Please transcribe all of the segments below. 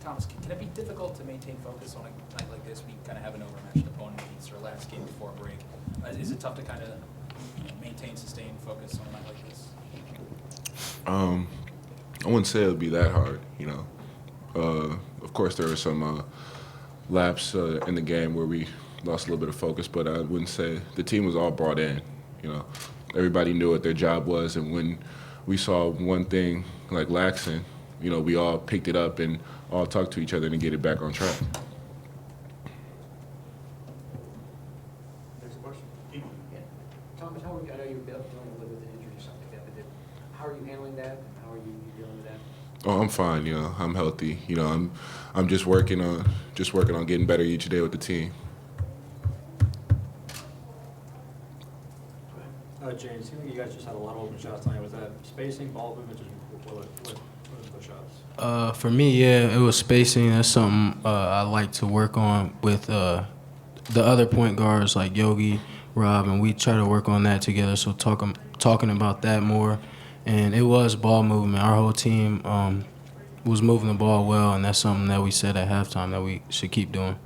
Thomas, can it be difficult to maintain focus on a night like this? We kind of have an overmatched opponent. It's our last game before break. Is it tough to kind of maintain sustained focus on a night like this? I wouldn't say it would be that hard, you know. Of course, there were some laps in the game where we lost a little bit of focus, but I wouldn't say the team was all brought in, you know. Everybody knew what their job was, and when we saw one thing like laxing, you know, we all picked it up and all talked to each other to get it back on track. Next question. Yeah. Thomas, how are you, I know you're dealing with an injury or something like that, but how are you handling that, and how are you dealing with that? Oh, I'm fine, you know. I'm healthy, you know. I'm just working on getting better each day with the team. James, it seemed like you guys just had a lot of open shots tonight. Was that spacing, ball movement, just what are the shots? For me, yeah, it was spacing. That's something I like to work on with the other point guards like Yogi, Rob, and we try to work on that together. So talking about that more, and it was ball movement. Our whole team was moving the ball well, and that's something that we said at halftime that we should keep doing.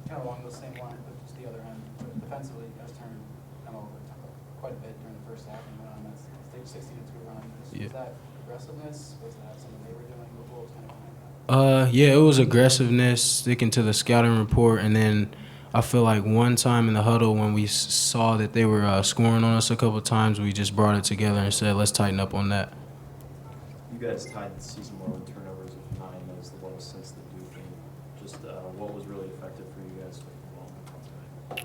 Kind of along those same lines, but just the other end. But defensively, you guys turned kind of over quite a bit during the first half and went on that stage 60-2 run. Was that aggressiveness? Was that something they were doing? What was kind of behind that? Yeah, it was aggressiveness, sticking to the scouting report, and then I feel like one time in the huddle when we saw that they were scoring on us a couple of times, we just brought it together and said, let's tighten up on that. You guys tied the season low in turnovers of 9. That was the lowest since the Duke game. Just what was really effective for you guys with the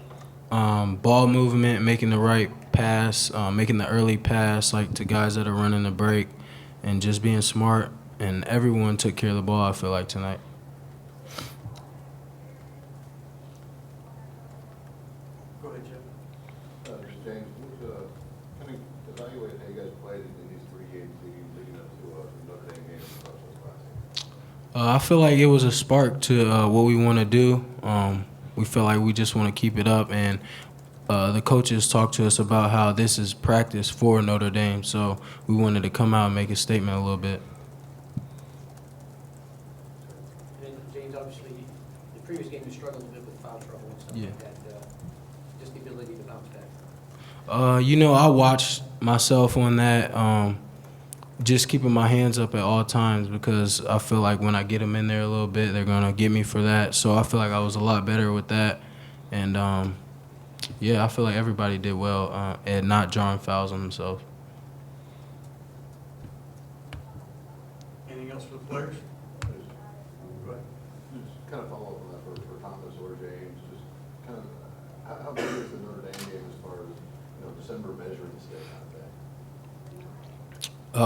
ball? Ball movement, making the right pass, making the early pass, like to guys that are running the break, and just being smart. And everyone took care of the ball, I feel like, tonight. Go ahead, Jim. James, kind of evaluate how you guys played in these 3 games leading up to the Notre Dame game and Brussels Classic. I feel like it was a spark to what we want to do. We feel like we just want to keep it up, and the coaches talked to us about how this is practice for Notre Dame, so we wanted to come out and make a statement a little bit. And James, obviously, the previous game you struggled a bit with foul trouble and stuff like that. Just the ability to bounce back. You know, I watched myself on that, just keeping my hands up at all times because I feel like when I get them in there a little bit, they're going to get me for that. So I feel like I was a lot better with that. And, yeah, I feel like everybody did well at not drawing fouls on themselves. Anything else for the players? Go ahead. Just kind of follow up on that for Thomas or James. Just kind of how big is the Notre Dame game as far as December measuring stick out there?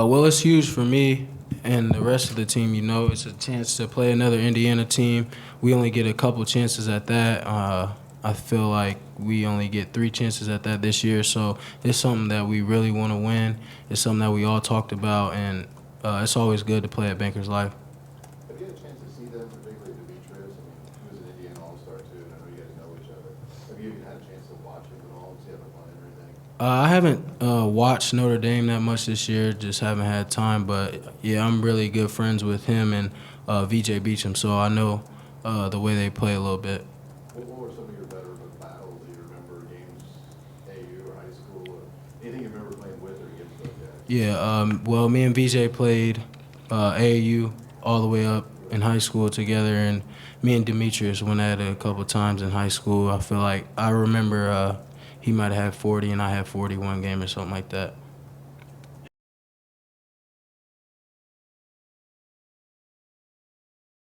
Well, it's huge for me and the rest of the team. You know, it's a chance to play another Indiana team. We only get a couple chances at that. I feel like we only get 3 chances at that this year, so it's something that we really want to win. It's something that we all talked about, and it's always good to play at Bankers Life. Have you had a chance to see them, particularly Demetrius? I mean, he was an Indiana All-Star too, and I know you guys know each other. Have you even had a chance to watch him at all and see how they're playing or anything? I haven't watched Notre Dame that much this year, just haven't had time. But, yeah, I'm really good friends with him and VJ Beacham, so I know the way they play a little bit. What were some of your better battles that you remember, games, AU or high school? Or anything you remember playing with or against those guys? Yeah, well, me and VJ played AAU all the way up in high school together, and me and Demetrius went at it a couple times in high school. I feel like I remember he might have had 40 and I had 41 game or something like that.